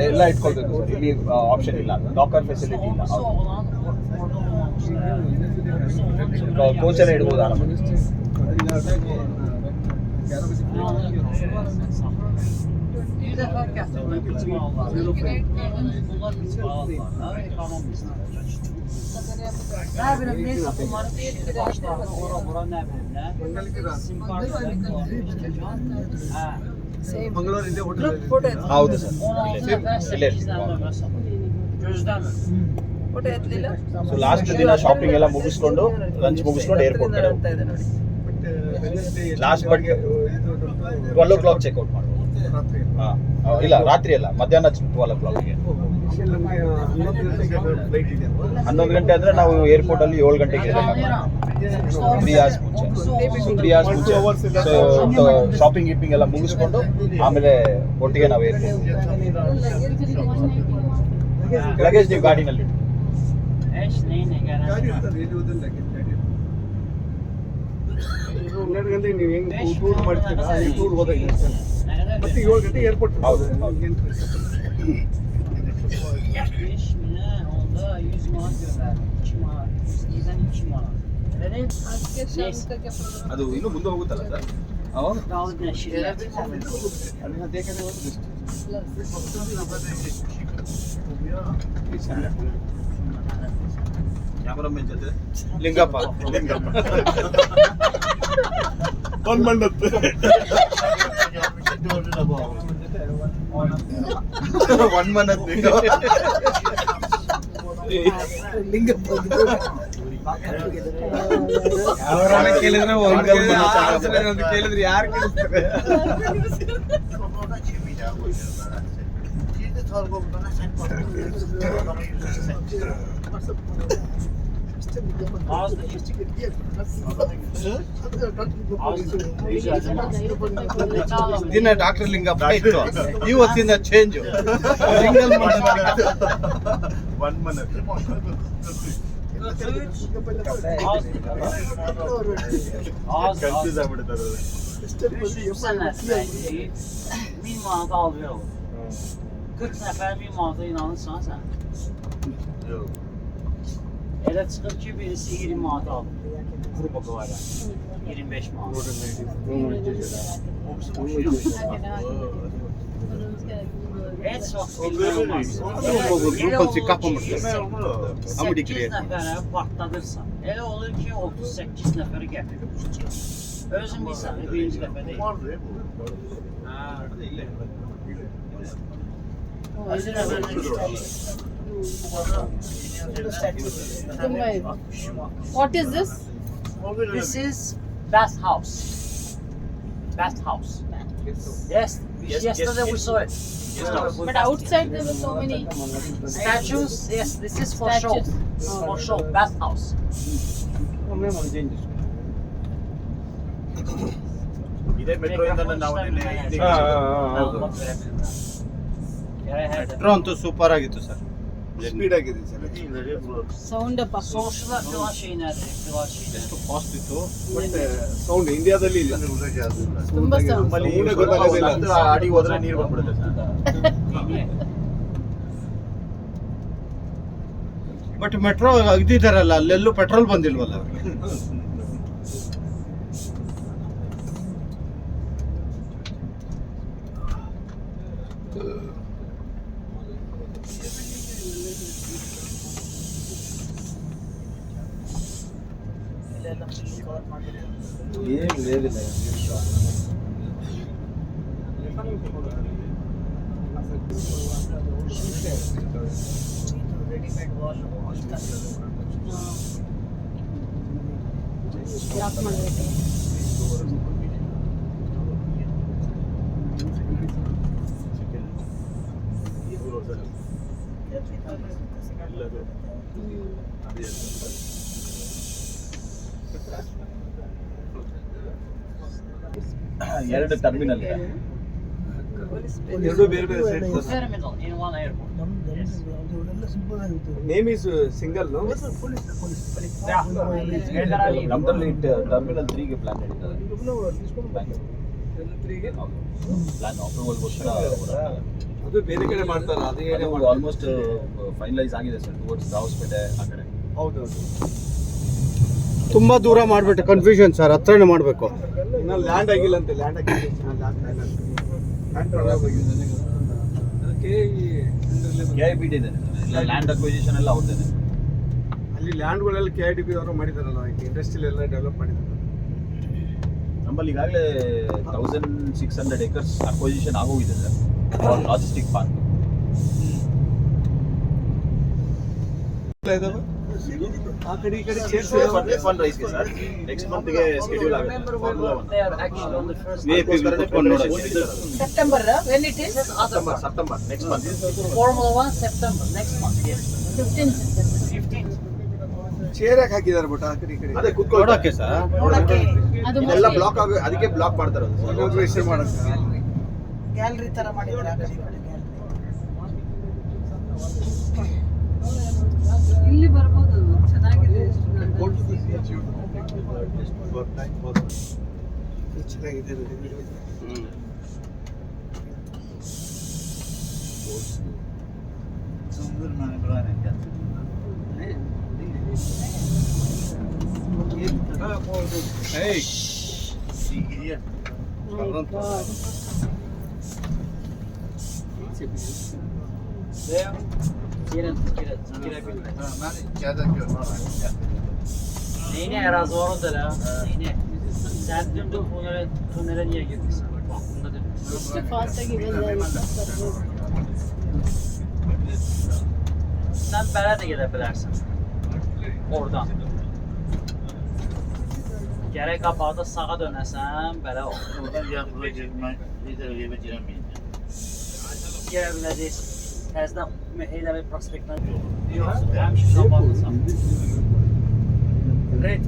ಎಲ್ಲ ಇಟ್ಕೊಳ್ಬೇಕು ಸರ್. ಇಲ್ಲಿ ಆಪ್ಷನ್ ಇಲ್ಲ, ಲಾಕರ್ ಫೆಸಿಲಿಟಿ ಇಲ್ಲ. ಕೋಚಲ್ಲೇ ಇಡ್ಬೋದು ಆರಾಮಾಗಿ. Bir defa gətirmək üçün alırlar. Bunlar üç bağlılar, ekonomist. Nə bilim, neysə bunları bir başlarına ora nə bilim nə. Sim kartı. Hə. ಹೌದು sir. Gözləmir. So last ದಿನ shopping ಎಲ್ಲ ಮುಗಿಸ್ಕೊಂಡು ಲಂಚ್ ಮುಗಿಸ್ಕೊಂಡು ಏರ್ಪೋರ್ಟ್ ಕಡೆ ಲಾಸ್ಟ್ ಬಡ್ಗೆ 12 o'clock ಚೆಕ್ಔಟ್ ಮಾಡ್ಬೋದು. ಹಾಂ ಇಲ್ಲ, ರಾತ್ರಿ ಅಲ್ಲ, ಮಧ್ಯಾಹ್ನ 12 o'clockಗೆ. 11 ಗಂಟೆ ಅಂದರೆ ನಾವು ಏರ್ಪೋರ್ಟಲ್ಲಿ 7 ಗಂಟೆಗೆ ಇರಬೇಕಾಗುತ್ತೆ. 3 hours ಮುಂಚೆ. ಸೊ ಶಾಪಿಂಗ್ ಗೀಪಿಂಗ್ ಎಲ್ಲ ಮುಗಿಸ್ಕೊಂಡು ಆಮೇಲೆ ಒಟ್ಟಿಗೆ ನಾವು ಏರ್ಪೋರ್ಟ್. ಲಗೇಜ್ ನೀವು ಗಾಡಿನಲ್ಲಿ ಹನ್ನೆರಡು ಗಂಟೆಗೆ ನೀವು ಹೆಂಗೆ ಟೂರ್ ಮಾಡ್ತೀರಾ, ಟೂರ್ ಹೋದಾಗ ಮತ್ತೆ 7 ಗಂಟೆಗೆ ಏರ್ಪೋರ್ಟ್. ಹೌದು. 5.000 onda 100 manat göndərir. 2 manat, 2 manat. ಅದು ಇನ್ನೂ ಮುಂದೆ ಹೋಗುತ್ತಲ್ಲ ಸರ್. ಹೌದು. ಕ್ಯಾಮರಾಮನ್ ಜೊತೆ ಲಿಂಗಪ್ಪ ಒಂದು ಮಂಡತ್ತು ಒನ್ ಮನತ್ ಲಿಂಗಪ್ಪ ಕೇಳಿದ್ರೆ ಕೇಳಿದ್ರೆ ಯಾರು ಕೇಳಿಸ್ತಾರೆ? ದಿನ ಡಾಕ್ಟರ್ ಲಿಂಗಪ್ಪ ಇತ್ತು, ಇವತ್ತಿಂದ ಚೇಂಜ್. ಸಿಂಗಲ್ ಒನ್ ಮನತ್ ಕನ್ಫ್ಯೂಸ್ ಆಗ್ಬಿಡ್ತಾರೆ. 1000 manat alıyor. 40 nəfər 1000 manata inanırsan sən? Yox. Elə çıxır ki, birisi 20 manat alır. Grupa var. 25 manat. Heç vaxt bilməyəm. Grupası kapamırsan. Amma 8 nəfərə partladırsan. Elə olur ki, 38 nəfəri gətirir. Özün bilsən, birinci dəfə deyil. What is this? This is bath house. Bath house. Yes, yesterday we saw it. But outside there were so many Statues, yes, this is for show. For show, bath house. ಇದೇ metro ಇಂದ ನಾವು metro ಅಂತೂ super ಆಗಿತ್ತು sir. Speed ಆಗಿದೆ sir. sound up. Sonuçta filan şey nerede? Filan şey. ಎಷ್ಟು cost ಇತ್ತು. But sound ಇಂಡಿಯಾದಲ್ಲಿ ಇಲ್ಲ. ತುಂಬಾ sound. ನಮ್ಮಲ್ಲಿ ಗೊತ್ತಾಗೋದಿಲ್ಲ, ಆಡಿ ಹೋದ್ರೆ ನೀರು ಬಂದ್ಬಿಡುತ್ತೆ ಸರ್. ಬಟ್ ಮೆಟ್ರೋ ಇದ್ದಿದ್ದಾರಲ್ಲ, ಅಲ್ಲೆಲ್ಲೂ ಪೆಟ್ರೋಲ್ ಬಂದಿಲ್ವಲ್ಲ. ఏం లేదు ಎರಡು ಟರ್ಮಿನಲ್ ಇದೆ, ಎರಡು ಬೇರೆ ಬೇರೆ side. Terminal in one airport. Yes. Name is single no ನಮ್ದ್ರಲ್ಲಿ ಟರ್ಮಿನಲ್ 3 ಗೆ ಪ್ಲಾನ್ ನಡೀತದೆ. ಪ್ಲಾನ್ ಅಪ್ರೂವಲ್ಗೋಸ್ಕರ ಅದು ಬೇರೆ ಕಡೆ ಮಾಡ್ತಾರ. ಅದೇ ಆಲ್ಮೋಸ್ಟ್ ಫೈನಲೈಸ್ ಆಗಿದೆ ಸರ್, ಟುವರ್ಡ್ಸ್ ರಾವಸ್ಪೇಟೆ ಆ ಕಡೆ. ಹೌದೌದು. ತುಂಬಾ ದೂರ ಮಾಡ್ಬಿಟ್ಟು ಕನ್ಫ್ಯೂಷನ್ ಸರ್, ಹತ್ರನೇ ಮಾಡಬೇಕು. ಇನ್ನ ಲ್ಯಾಂಡ್ ಆಗಿಲ್ಲ ಅಂತೆ. ಲ್ಯಾಂಡ್ ಆಗಿಲ್ಲ. ಅದಕ್ಕೆ KIBT ಇದೆ, ಲ್ಯಾಂಡ್ ಅಕ್ವಿಸಿಷನ್ ಎಲ್ಲ ಅವ್ರದ್ದೇನೆ. ಅಲ್ಲಿ ಲ್ಯಾಂಡ್ಗಳೆಲ್ಲ KIDB ಅವರು ಮಾಡಿದಾರಲ್ಲ, ಇಂಡಸ್ಟ್ರಿಯಲ್ ಎಲ್ಲ ಡೆವಲಪ್ ಮಾಡಿದ್ದಾರೆ. ನಮ್ಮಲ್ಲಿ ಈಗಾಗಲೇ 1600 acres ಅಕ್ವಿಸಿಷನ್ ಆಗೋಗಿದೆ ಸರ್, ಲಾಜಿಸ್ಟಿಕ್ ಪಾರ್ಕ್. ಆ ಕಡೆ ಈ ಕಡೆ F1 ರೈಸ್ ಗೆ ಸರ್ ನೆಕ್ಸ್ಟ್ ಮಂತ್ ಗೆ ಶೆಡ್ಯೂಲ್ ಆಗುತ್ತೆ. Formula 1 They are actually on the first. September, when it is? September next month. Formula 1 September next month. Yes. 15th September. 15th. Chair ಯಾಕೆ ಹಾಕಿದ್ದಾರೆ but ಆ ಕಡೆ ಈ ಕಡೆ ಅದೇ ಕುತ್ಕೊಳ್ಳೋಕೆ ನೋಡಕ್ಕೆ ಸರ್, ಅದು ಇದೆಲ್ಲ ಬ್ಲಾಕ್ ಆಗ, ಅದಕ್ಕೆ ಬ್ಲಾಕ್ ಮಾಡ್ತಾರೆ ಅದು. ಇನಾಗ್ರೇಷನ್ ಮಾಡಕ್ಕೆ. ಗ್ಯಾಲರಿ ತರ ಮಾಡಿದ್ದಾರೆ ಆ ಕಡೆ ಈ ಕಡೆ gallery. ಇಲ್ಲಿ ಬರ್ಬೋದು, ಚೆನ್ನಾಗಿದೆ. ಚೆನ್ನಾಗಿದೆ. Neyine Erazor'u da la. Neyine. Sen dün tünele niye girdin sen? Aklında değil. ಎಷ್ಟು ಫಾಸ್ಟ್ ಆಗಿ ಬಂದಿದೆ. Sen bere de gidebilirsin. Oradan. Gerek kapağı sağa dönersen bere ol. Girebileceğiz. Tezden Meheyla ve Prospekt'den yok. Hem şu kapatırsan. Red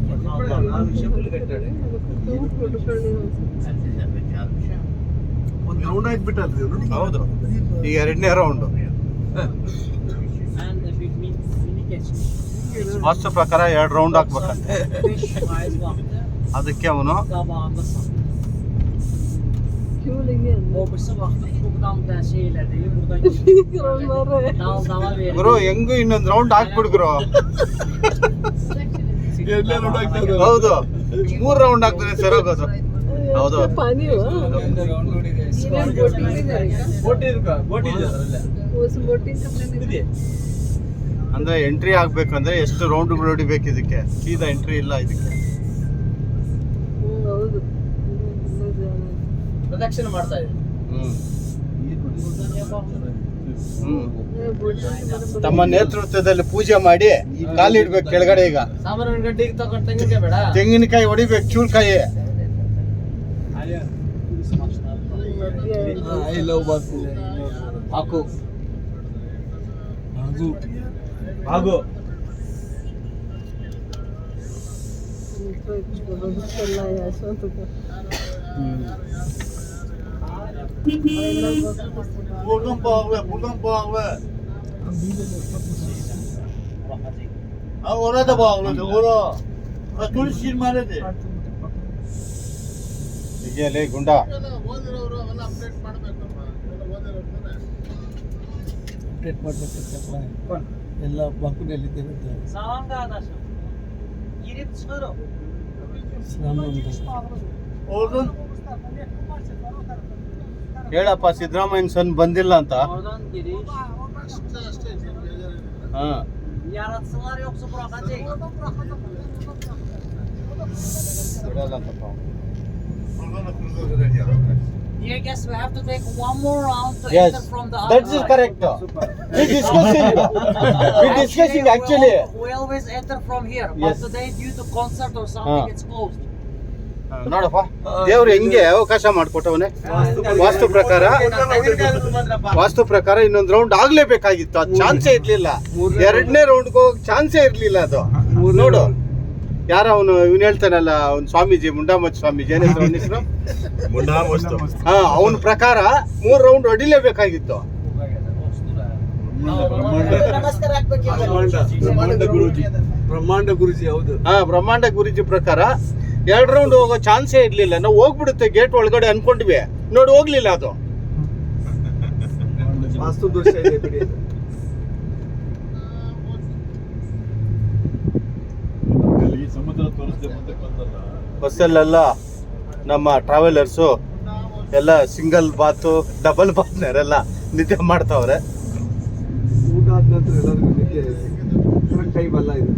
ಒಂದು round ಆಗ್ಬಿಟ್ಟಲ್ರಿ ಅದು. ಹೌದು, ಈಗ 2ನೇ round. and the big mini kitchen. ವಾಸ್ತು ಪ್ರಕಾರ 2 round ಹಾಕ್ಬೇಕಂತೆ. 5 miles baktı. ಅದಕ್ಕೆ ಅವನು Kabağında sattı. Obisi baktı. Buradan ben şeyledi. Buradan dal dala verdi. ಗುರು ಹೆಂಗು ಇನ್ನೊಂದು ರೌಂಡ್ ಹಾಕ್ಬಿಡ್ಗುರು. ಎರಡನೇ ರೌಂಡ್ ಆಗ್ತದೆ. ಹೌದು, 3 ರೌಂಡ್ ಹಾಕ್ತಾರೆ ಸರೋಗೋದು. ಹೌದು, ಅಂದ್ರೆ ಎಂಟ್ರಿ ಆಗ್ಬೇಕಂದ್ರೆ ಎಷ್ಟು ರೌಂಡ್ಗಳು ಹೊಡಿಬೇಕು ಇದಕ್ಕೆ, ಸೀದಾ ಎಂಟ್ರಿ ಇಲ್ಲ ಇದಕ್ಕೆ. ಪ್ರದಕ್ಷಿಣೆ ಮಾಡ್ತಾ ಇದೆ. ತಮ್ಮ ನೇತೃತ್ವದಲ್ಲಿ ಪೂಜೆ ಮಾಡಿ ಕಾಲಿಡ್ಬೇಕು ಕೆಳಗಡೆ. ಈಗ ಸಾಮಾನ್ಯ ಗಂಟೆಗೆ ತಗೊಂಡು ತೆಂಗಿನಕಾಯಿ ಬೇಡ. ತೆಂಗಿನಕಾಯಿ ಹೊಡಿಬೇಕು, ಚೂಳ್ಕಾಯಿ. ಹಾಕು ಹಾಗೂ orada bağladı, ಈಗಲೇ ಗುಂಡ ಎಲ್ಲ ಬಾಕುನಲ್ಲಿ Sağlam kardeşim. Girip çıkarım. ಹೇಳಪ್ಪ, ಸಿದ್ದರಾಮಯ್ಯನ ಸನ್ ಬಂದಿಲ್ಲ ಅಂತ. Oradan giriş. ಹಾ, Yaratsınlar yoksa bırakacak. ಬಿಡಲ್ಲ ಅಂತಪ್ಪ. Dear guests, we have to take one more round to Yes, enter from the that is correct. We discussing actually. We always enter from here, but Yes. today due to concert or something, it's closed. ನೋಡಪ್ಪ, ದೇವ್ರು ಹೆಂಗೆ ಅವಕಾಶ ಮಾಡ್ಕೊಟ್ಟವನೆ. ವಾಸ್ತು ಪ್ರಕಾರ ಇನ್ನೊಂದು round ಆಗ್ಲೇಬೇಕಾಗಿತ್ತು, ಅದು ಚಾನ್ಸೇ ಇರ್ಲಿಲ್ಲ. 2ನೇ ರೌಂಡ್ಗೆ ಹೋಗಕ್ ಚಾನ್ಸೇ ಇರ್ಲಿಲ್ಲ ಅದು. ನೋಡು, ಯಾರ ಅವನು ಇವನು ಹೇಳ್ತಾನಲ್ಲ, ಅವ್ನು ಸ್ವಾಮೀಜಿ, ಮುಂಡಾಮತ್ ಸ್ವಾಮೀಜಿ, ಏನ್ ಹೆಸರು? ಹಾ, ಅವನ ಪ್ರಕಾರ 3 ರೌಂಡ್ ಹೊಡಿಲೇಬೇಕಾಗಿತ್ತು. ನಮಸ್ಕಾರ ಹಾಕ್ಬೇಕು ಇವಾಗ. ಬ್ರಹ್ಮಾಂಡ ಗುರೂಜಿ. ಬ್ರಹ್ಮಾಂಡ ಗುರೂಜಿ ಹೌದು. ಹಾ, ಬ್ರಹ್ಮಾಂಡ ಗುರೂಜಿ ಪ್ರಕಾರ 2 ರೌಂಡ್ ಹೋಗೋ ಚಾನ್ಸೇ ಇರ್ಲಿಲ್ಲ. ನಾವು ಹೋಗ್ಬಿಡುತ್ತೆ ಗೇಟ್ ಒಳಗಡೆ ಅನ್ಕೊಂಡ್ವಿ, ನೋಡಿ ಹೋಗ್ಲಿಲ್ಲ ಅದು. ವಾಸ್ತು ದೋಷ ಇದೆ ಬಿಡಿ ಅದು. ಬಸ್ಸಲ್ಲೆಲ್ಲ ನಮ್ಮ ಟ್ರಾವೆಲರ್ಸು ಎಲ್ಲ ಸಿಂಗಲ್ ಬಾತು ಡಬಲ್ ಬಾತ್ನರೆಲ್ಲ ನಿದ್ದೆ ಮಾಡ್ತಾವ್ರೆ. ಊಟ ಆದ ನಂತರ ಎಲ್ಲರಿಗೂ ನಿದ್ದೆ ಕರೆಕ್ಟ್ ಟೈಮ್ ಅಲ್ಲ ಇದು.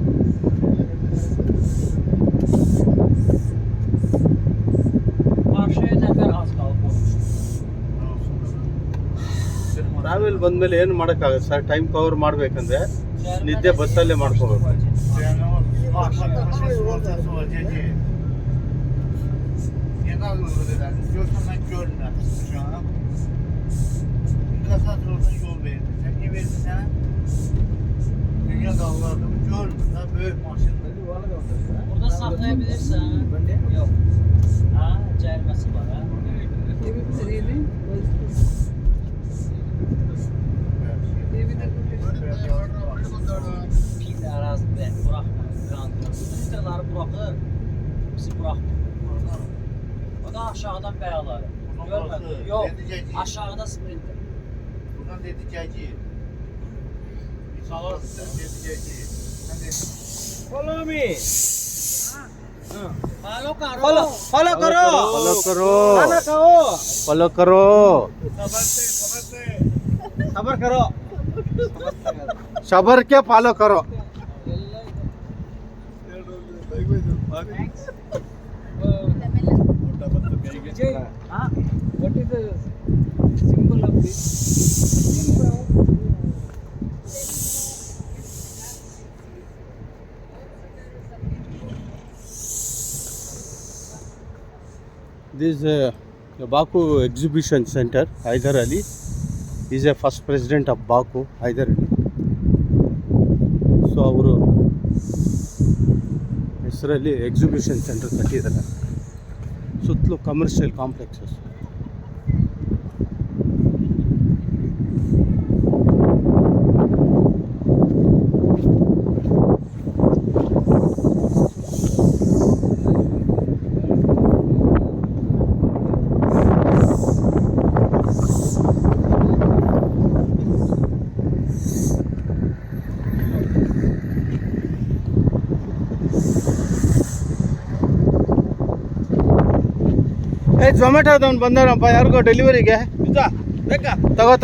ಟ್ರಾವೆಲ್ ಬಂದ್ಮೇಲೆ ಏನು ಮಾಡೋಕ್ಕಾಗತ್ತೆ ಸರ್, ಟೈಮ್ ಕವರ್ ಮಾಡ್ಬೇಕಂದ್ರೆ ನಿದ್ದೆ ಬಸ್ಸಲ್ಲೇ ಮಾಡ್ಕೋಬೇಕು. Burada saklayabilirsin. Yok. Ha, cayırması var ha. Pil arazide bırakma. Litrleri bırakır. Bizi bırakma. O da aşağıdan beyaları. Görmedin. Yok. Aşağıda sprinter. Buradan dedikeci. İnsanlar dedikeci. Follow me. Follow karo. Follow karo. Follow karo. Sabar karo. ಶಬರ್ ಕೆ follow ಕರೋ. What is the symbol of this? This Baku Exhibition Center, Hyder Ali is a first president of Baku, Hyder Ali. So ಅವರು ಹೆಸರಲ್ಲಿ exhibition centre ಕಟ್ಟಿದ್ದಾರೆ. ಸುತ್ತಲೂ commercial complexes. ಝೊಮ್ಯಾಟೋದವ್ನು ಬಂದವನಪ್ಪ ಯಾರಿಗೋ ಡೆಲಿವರಿಗೆ. ತಗೋ